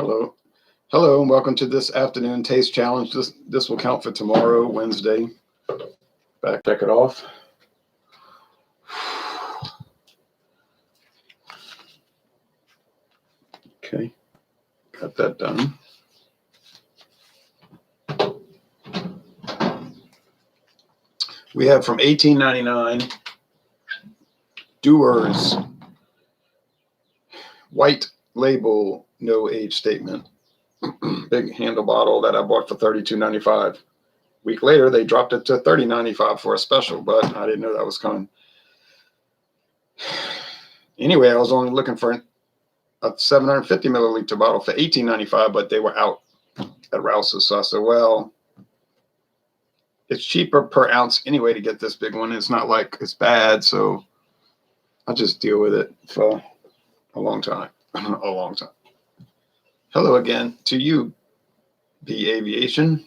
Hello. Hello, and welcome to this afternoon taste challenge. This will count for tomorrow, Wednesday. Back, check it off. Okay, got that done. We have from 1899 Dewar's white label, no age statement. Big handle bottle that I bought for $32.95. Week later, they dropped it to $30.95 for a special, but I didn't know that was coming. Anyway, I was only looking for a 750 milliliter bottle for $18.95, but they were out at Rouse's. So I said, well, it's cheaper per ounce anyway to get this big one. It's not like it's bad, so I'll just deal with it for a long time. A long time. Hello again to you, B Aviation.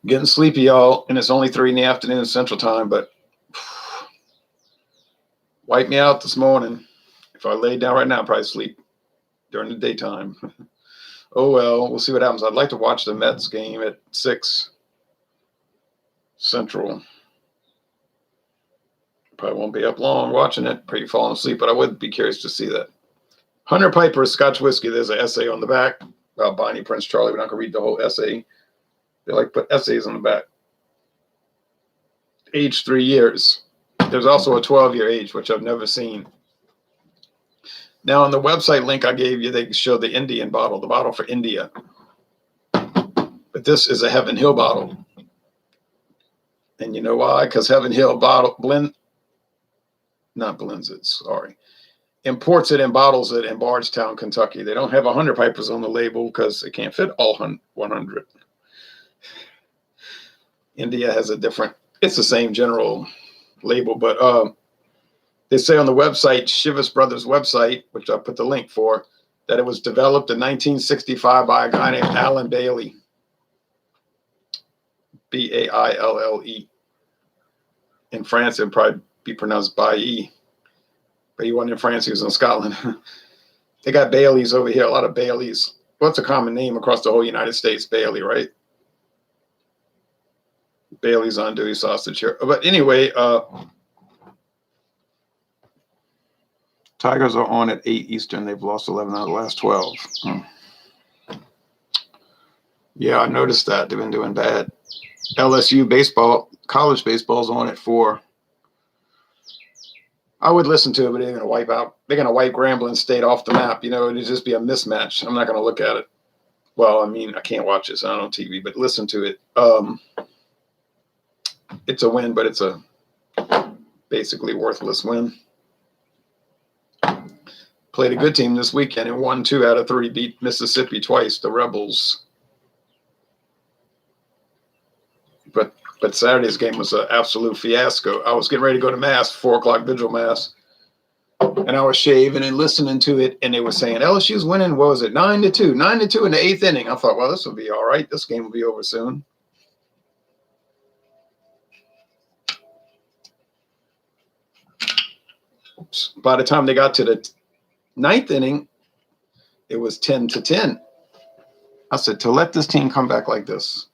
Getting sleepy, y'all, and it's only 3 in the afternoon Central Time, but wiped me out this morning. If I laid down right now, I'd probably sleep during the daytime. Oh, well, we'll see what happens. I'd like to watch the Mets game at 6 Central. Probably won't be up long watching it, probably falling asleep, but I would be curious to see that. Hunter Piper Scotch Whiskey. There's an essay on the back about Bonnie Prince Charlie. We're not going to read the whole essay. They like put essays on the back. Age 3 years. There's also a 12-year age, which I've never seen. Now, on the website link I gave you, they show the Indian bottle, the bottle for India. But this is a Heaven Hill bottle. And you know why? Because Heaven Hill imports it and bottles it in Bardstown, Kentucky. They don't have 100 Pipers on the label because they can't fit all 100. India has a different, it's the same general label, but they say on the website, Chivas Brothers website, which I put the link for, that it was developed in 1965 by a guy named Alan Bailey. Baille. In France, it would probably be pronounced Bailly. But he wasn't in France, he was in Scotland. They got Baileys over here, a lot of Baileys. What's a common name across the whole United States? Bailey, right? Bailey's andouille sausage here. But anyway, Tigers are on at 8 Eastern. They've lost 11 out of the last 12. Yeah, I noticed that. They've been doing bad. LSU baseball, college baseball's on at 4. I would listen to it, but they're going to wipe out. They're going to wipe Grambling State off the map. You know, it'd just be a mismatch. I'm not going to look at it. Well, I mean, I can't watch it, so I don't on TV, but listen to it. It's a win, but it's a basically worthless win. Played a good team this weekend and won 2 out of 3, beat Mississippi twice, the Rebels. But Saturday's game was an absolute fiasco. I was getting ready to go to Mass, 4 o'clock vigil Mass, and I was shaving and listening to it, and they were saying LSU's winning, what was it, 9-2, 9-2 in the 8th inning. I thought, well, this will be all right. This game will be over soon. By the time they got to the 9th inning, it was 10-10. I said, to let this team come back like this.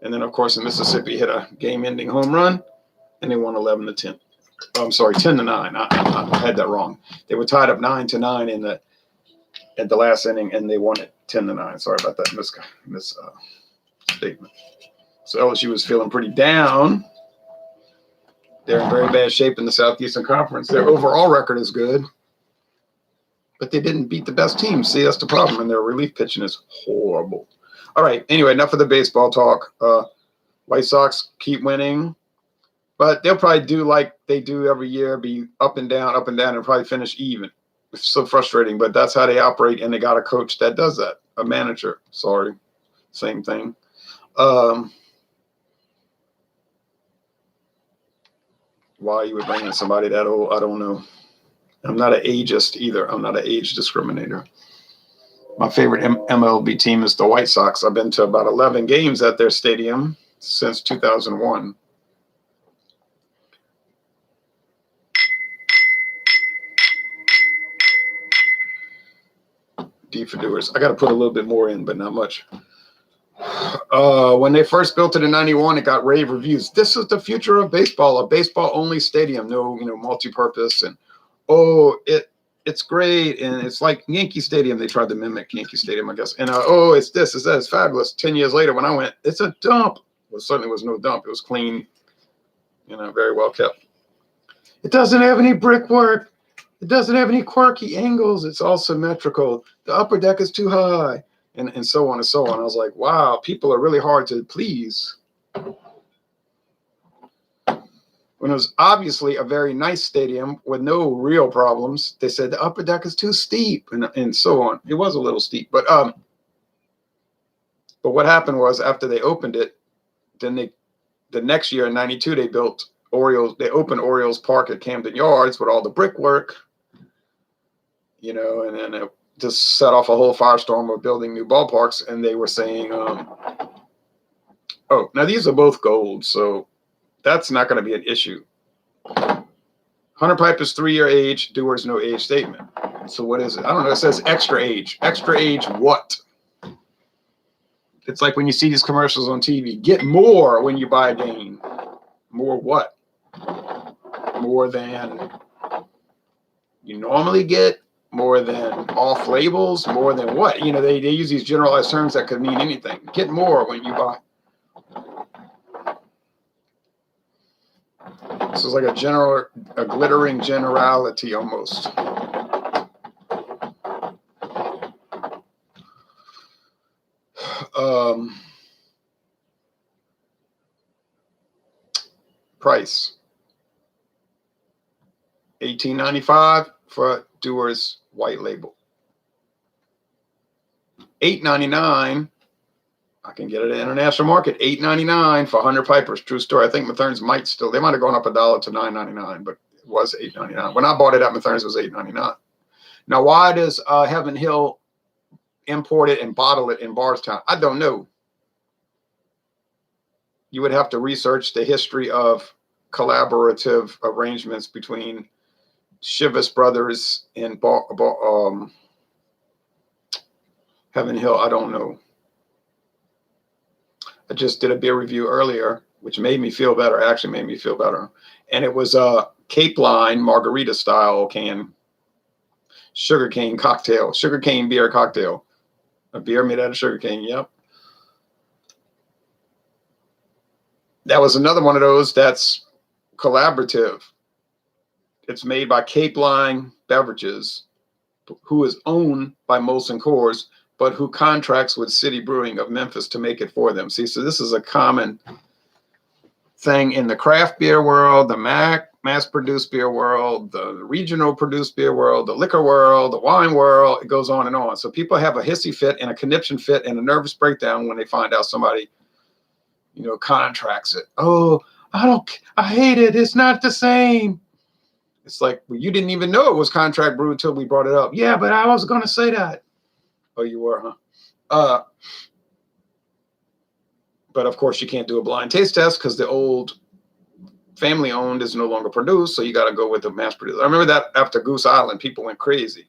And then, of course, Mississippi hit a game-ending home run, and they won 11-10. Oh, I'm sorry, 10-9. I had that wrong. They were tied up 9-9 at the last inning, and they won it 10-9. Sorry about that statement. So LSU was feeling pretty down. They're in very bad shape in the Southeastern Conference. Their overall record is good, but they didn't beat the best team. See, that's the problem, and their relief pitching is horrible. All right, anyway, enough of the baseball talk. White Sox keep winning, but they'll probably do like they do every year, be up and down, and probably finish even. It's so frustrating, but that's how they operate, and they got a coach that does that, a manager. Sorry, same thing. Why you would bring in somebody that old, I don't know. I'm not an ageist either. I'm not an age discriminator. My favorite MLB team is the White Sox. I've been to about 11 games at their stadium since 2001. D for Dewars. I got to put a little bit more in, but not much. When they first built it in '91, it got rave reviews. This is the future of baseball, a baseball-only stadium, no, multi-purpose, and it's great, and it's like Yankee Stadium. They tried to mimic Yankee Stadium, I guess. And it's this, it's that, it's fabulous. 10 years later, when I went, it's a dump. Well, it certainly was no dump. It was clean, very well kept. It doesn't have any brickwork. It doesn't have any quirky angles. It's all symmetrical. The upper deck is too high, and so on and so on. I was like, wow, people are really hard to please. When it was obviously a very nice stadium with no real problems, they said the upper deck is too steep, and so on. It was a little steep, but what happened was after they opened it, then the next year in '92 they built Orioles. They opened Orioles Park at Camden Yards with all the brickwork, and then it just set off a whole firestorm of building new ballparks. And they were saying, now these are both gold, so that's not going to be an issue. Hunter Pipe is 3-year age. Dewar's no age statement. So what is it? I don't know. It says extra age. Extra age what? It's like when you see these commercials on TV. Get more when you buy a game. More what? More than you normally get? More than off labels? More than what? They use these generalized terms that could mean anything. Get more when you buy. This is like a glittering generality almost. Price $18.95 for Dewar's white label. $8.99. I can get it at the international market. $8.99 for 100 Pipers. True story. I think Mathern's might still. They might have gone up $1 to $9.99, but it was $8.99. When I bought it at Mathern's, it was $8.99. Now, why does Heaven Hill import it and bottle it in Bardstown? I don't know. You would have to research the history of collaborative arrangements between Chivas Brothers and Heaven Hill. I don't know. I just did a beer review earlier, which made me feel better. Actually made me feel better. And it was a Cape Line margarita style sugarcane cocktail, sugarcane beer cocktail. A beer made out of sugarcane. Yep. That was another one of those that's collaborative. It's made by Cape Line Beverages, who is owned by Molson Coors, but who contracts with City Brewing of Memphis to make it for them. See, so this is a common thing in the craft beer world, the mass-produced beer world, the regional produced beer world, the liquor world, the wine world. It goes on and on. So people have a hissy fit and a conniption fit and a nervous breakdown when they find out somebody, contracts it. Oh, I hate it. It's not the same. It's like, well, you didn't even know it was contract brewed until we brought it up. Yeah, but I was going to say that. Oh, you were, huh? But of course, you can't do a blind taste test because the old family owned is no longer produced. So you got to go with the mass produced. I remember that after Goose Island, people went crazy.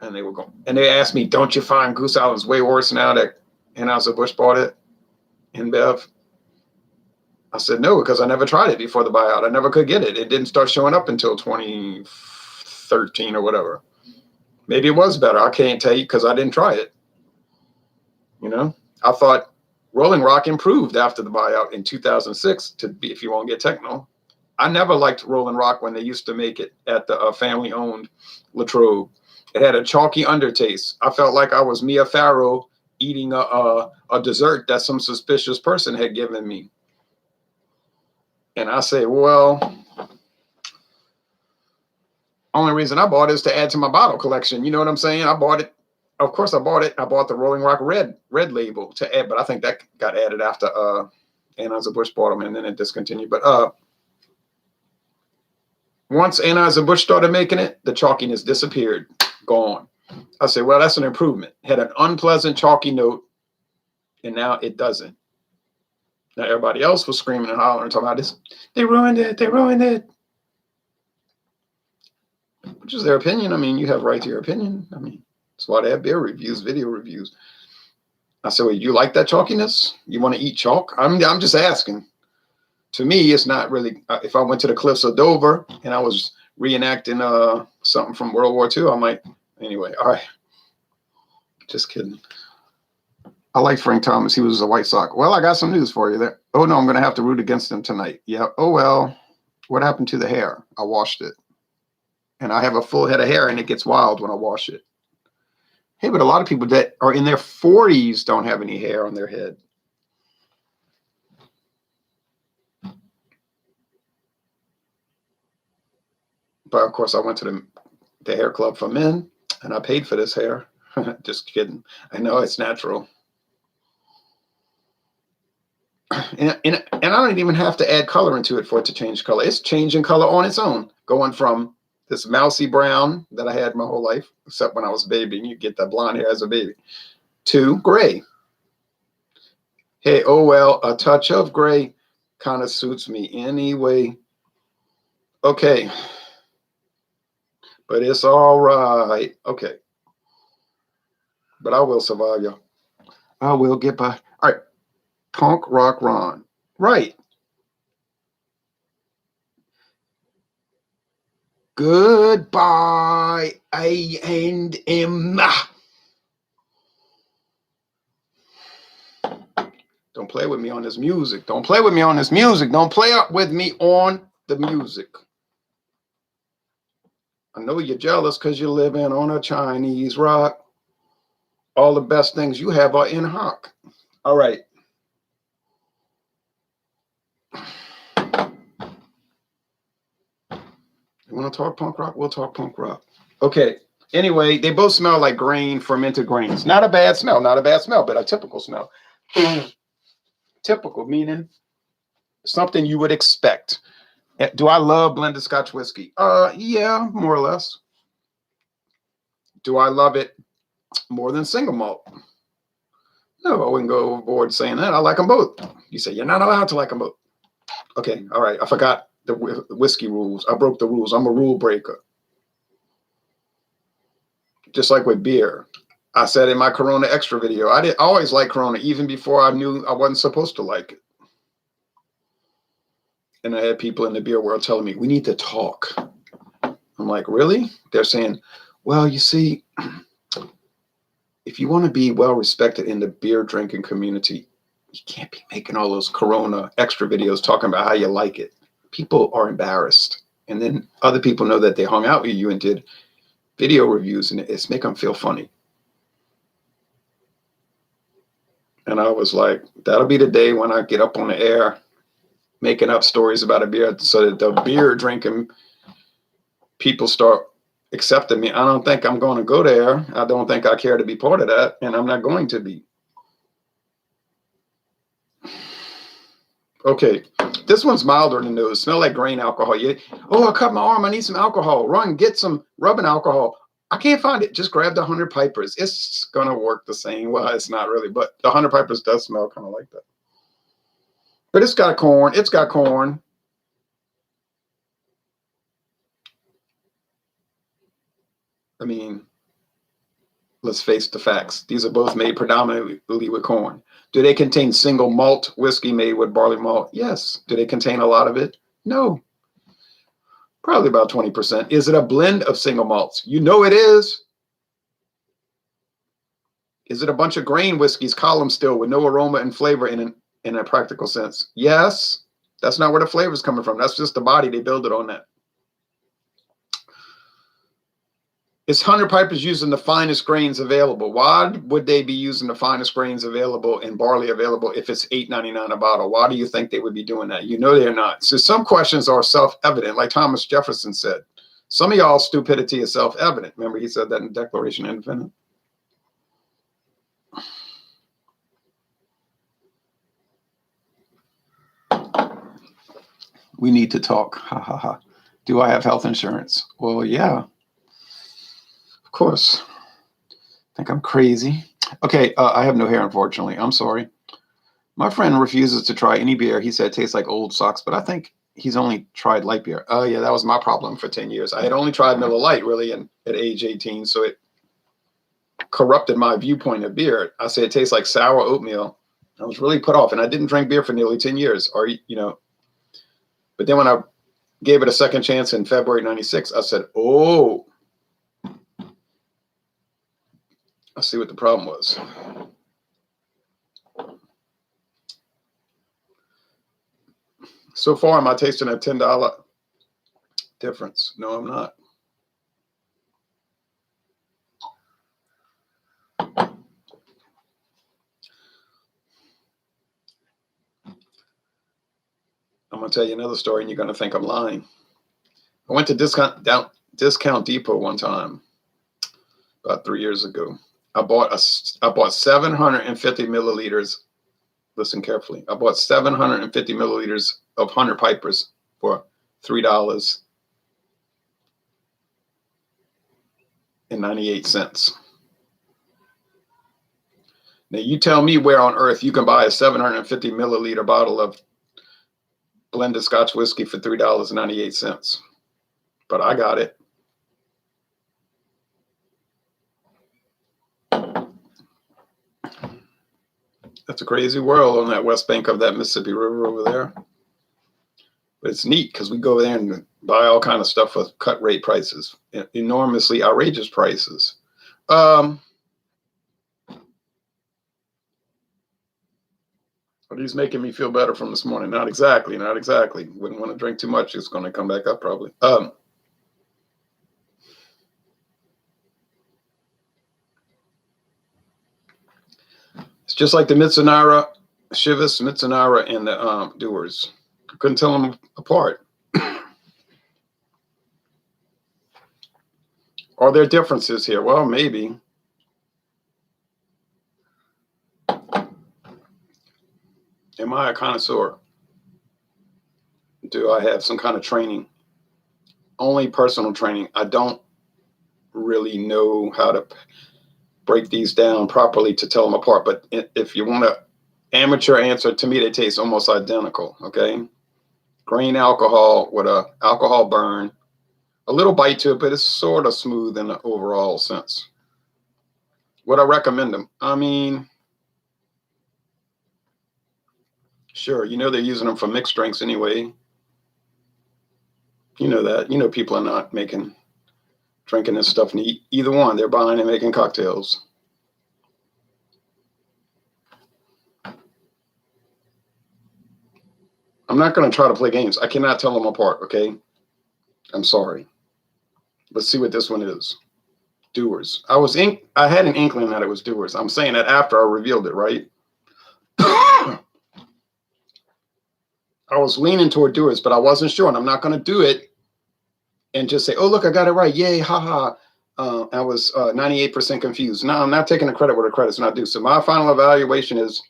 And they were going, and they asked me, don't you find Goose Island's way worse now that Anheuser-Busch bought it in Bev? I said, no, because I never tried it before the buyout. I never could get it. It didn't start showing up until 2013 or whatever. Maybe it was better. I can't tell you because I didn't try it. I thought Rolling Rock improved after the buyout in 2006 to be, if you want to get technical. I never liked Rolling Rock when they used to make it at the family-owned Latrobe. It had a chalky undertaste. I felt like I was Mia Farrow eating a dessert that some suspicious person had given me. And I say, well, only reason I bought it is to add to my bottle collection. You know what I'm saying? I bought it. Of course, I bought it. I bought the Rolling Rock red label to add, but I think that got added after Anheuser-Busch bought them and then it discontinued. But once Anheuser-Busch started making it, the chalkiness disappeared, gone. I say, well, that's an improvement. It had an unpleasant chalky note, and now it doesn't. Now everybody else was screaming and hollering, talking about this. They ruined it. They ruined it. Which is their opinion. I mean, you have right to your opinion. I mean, That's why they have beer reviews, video reviews. I said, well, you like that chalkiness? You want to eat chalk? I'm just asking. To me, it's not really. If I went to the cliffs of Dover and I was reenacting something from World War II, I might. Anyway, all right. Just kidding. I like Frank Thomas. He was a White Sox. Well, I got some news for you there. Oh, no, I'm going to have to root against him tonight. Yeah. Oh, well, what happened to the hair? I washed it. And I have a full head of hair, and it gets wild when I wash it. Hey, but a lot of people that are in their 40s don't have any hair on their head. But, of course, I went to the hair club for men, and I paid for this hair. Just kidding. I know it's natural. And I don't even have to add color into it for it to change color. It's changing color on its own, going from this mousy brown that I had my whole life, except when I was a baby, and you get that blonde hair as a baby, to gray. Hey, oh well, a touch of gray kind of suits me anyway. Okay. But it's all right. Okay. But I will survive, y'all. I will get by. All right. Punk Rock Ron. Right. Goodbye, A&M. Don't play with me on this music. Don't play with me on this music. Don't play up with me on the music. I know you're jealous because you're living on a Chinese rock. All the best things you have are in hock. All right. You want to talk punk rock? We'll talk punk rock. Okay. Anyway, they both smell like grain, fermented grains. Not a bad smell. Not a bad smell, but a typical smell. Typical, meaning something you would expect. Do I love blended Scotch whiskey? Yeah, more or less. Do I love it more than single malt? No, I wouldn't go overboard saying that. I like them both. You say you're not allowed to like them both. Okay, all right. I forgot the whiskey rules. I broke the rules. I'm a rule breaker. Just like with beer. I said in my Corona Extra video, I always like Corona, even before I knew I wasn't supposed to like it. And I had people in the beer world telling me, we need to talk. I'm like, really? They're saying, well, you see, if you want to be well respected in the beer drinking community, you can't be making all those Corona Extra videos talking about how you like it. People are embarrassed. And then other people know that they hung out with you and did video reviews, and it's make them feel funny. And I was like, that'll be the day when I get up on the air making up stories about a beer so that the beer drinking people start accepting me. I don't think I'm going to go there. I don't think I care to be part of that, and I'm not going to be. Okay, this one's milder than those. Smell like grain alcohol. I cut my arm. I need some alcohol. Run, get some rubbing alcohol. I can't find it. Just grab the 100 Pipers. It's going to work the same. Well, it's not really, but the 100 Pipers does smell kind of like that. But it's got corn. It's got corn. I mean, let's face the facts. These are both made predominantly with corn. Do they contain single malt whiskey made with barley malt? Yes. Do they contain a lot of it? No. Probably about 20%. Is it a blend of single malts? You know it is. Is it a bunch of grain whiskeys, column still, with no aroma and flavor in a practical sense? Yes. That's not where the flavor is coming from. That's just the body. They build it on that. Is 100 Pipers using the finest grains available? Why would they be using the finest grains available and barley available if it's $8.99 a bottle? Why do you think they would be doing that? You know they're not. So some questions are self-evident, like Thomas Jefferson said. Some of y'all's stupidity is self-evident. Remember he said that in the Declaration of Independence? We need to talk. Ha ha ha. Do I have health insurance? Well, yeah. Of course. Think I'm crazy. Okay, I have no hair, unfortunately. I'm sorry. My friend refuses to try any beer. He said it tastes like old socks, but I think he's only tried light beer. Oh, yeah, that was my problem for 10 years. I had only tried Miller Lite, really, at age 18, so corrupted my viewpoint of beer. I say it tastes like sour oatmeal. I was really put off, and I didn't drink beer for nearly 10 years. Or, you know, but then when I gave it a second chance in February '96, I said, oh, I see what the problem was. So far, am I tasting a $10 difference? No, I'm not. I'm going to tell you another story, and you're going to think I'm lying. I went to Discount Depot one time about 3 years ago. I bought 750 milliliters. Listen carefully. I bought 750 milliliters of 100 Pipers for $3.98. Now you tell me where on earth you can buy a 750 milliliter bottle of blended Scotch whiskey for $3.98. But I got it. That's a crazy world on that west bank of that Mississippi River over there. But it's neat because we go over there and buy all kind of stuff with cut rate prices, enormously outrageous prices. Are these making me feel better from this morning? Not exactly, not exactly. Wouldn't want to drink too much. It's going to come back up probably. It's just like the Chivas Mitsunara, and the Dewars. I couldn't tell them apart. Are there differences here? Well, maybe. Am I a connoisseur? Do I have some kind of training? Only personal training. I don't really know how to break these down properly to tell them apart. But if you want an amateur answer, to me, they taste almost identical. Okay. Grain alcohol with a alcohol burn, a little bite to it, but it's sort of smooth in the overall sense. Would I recommend them? I mean, sure. You know, they're using them for mixed drinks anyway. You know that. You know, people are not drinking this stuff neat. Either one, they're buying and making cocktails. I'm not going to try to play games. I cannot tell them apart, okay? I'm sorry. Let's see what this one is. Dewars. I had an inkling that it was Dewars. I'm saying that after I revealed it, right? I was leaning toward Dewars, but I wasn't sure, and I'm not going to do it and just say, oh, look, I got it right. Yay, haha. I was 98% confused. No, I'm not taking the credit where the credit's not due. So my final evaluation is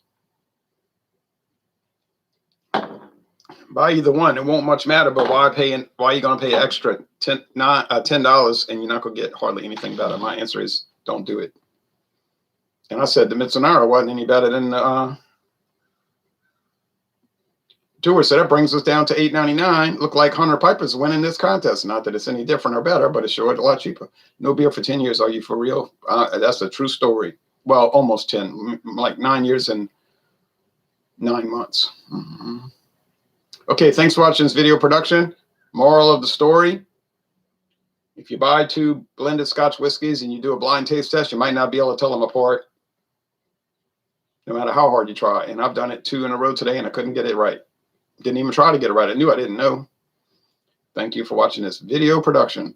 buy either one. It won't much matter, but why are you going to pay extra $10 and you're not going to get hardly anything better? My answer is don't do it. And I said the Mitsunara wasn't any better than the Dewar. So that brings us down to $8.99. Look like Hunter Piper's winning this contest. Not that it's any different or better, but it's sure a lot cheaper. No beer for 10 years. Are you for real? That's a true story. Well, almost 10, like 9 years and 9 months. Mm-hmm. Okay, thanks for watching this video production. Moral of the story: if you buy 2 blended Scotch whiskeys and you do a blind taste test, you might not be able to tell them apart, no matter how hard you try. And I've done it 2 in a row today, and I couldn't get it right. Didn't even try to get it right. I knew I didn't know. Thank you for watching this video production.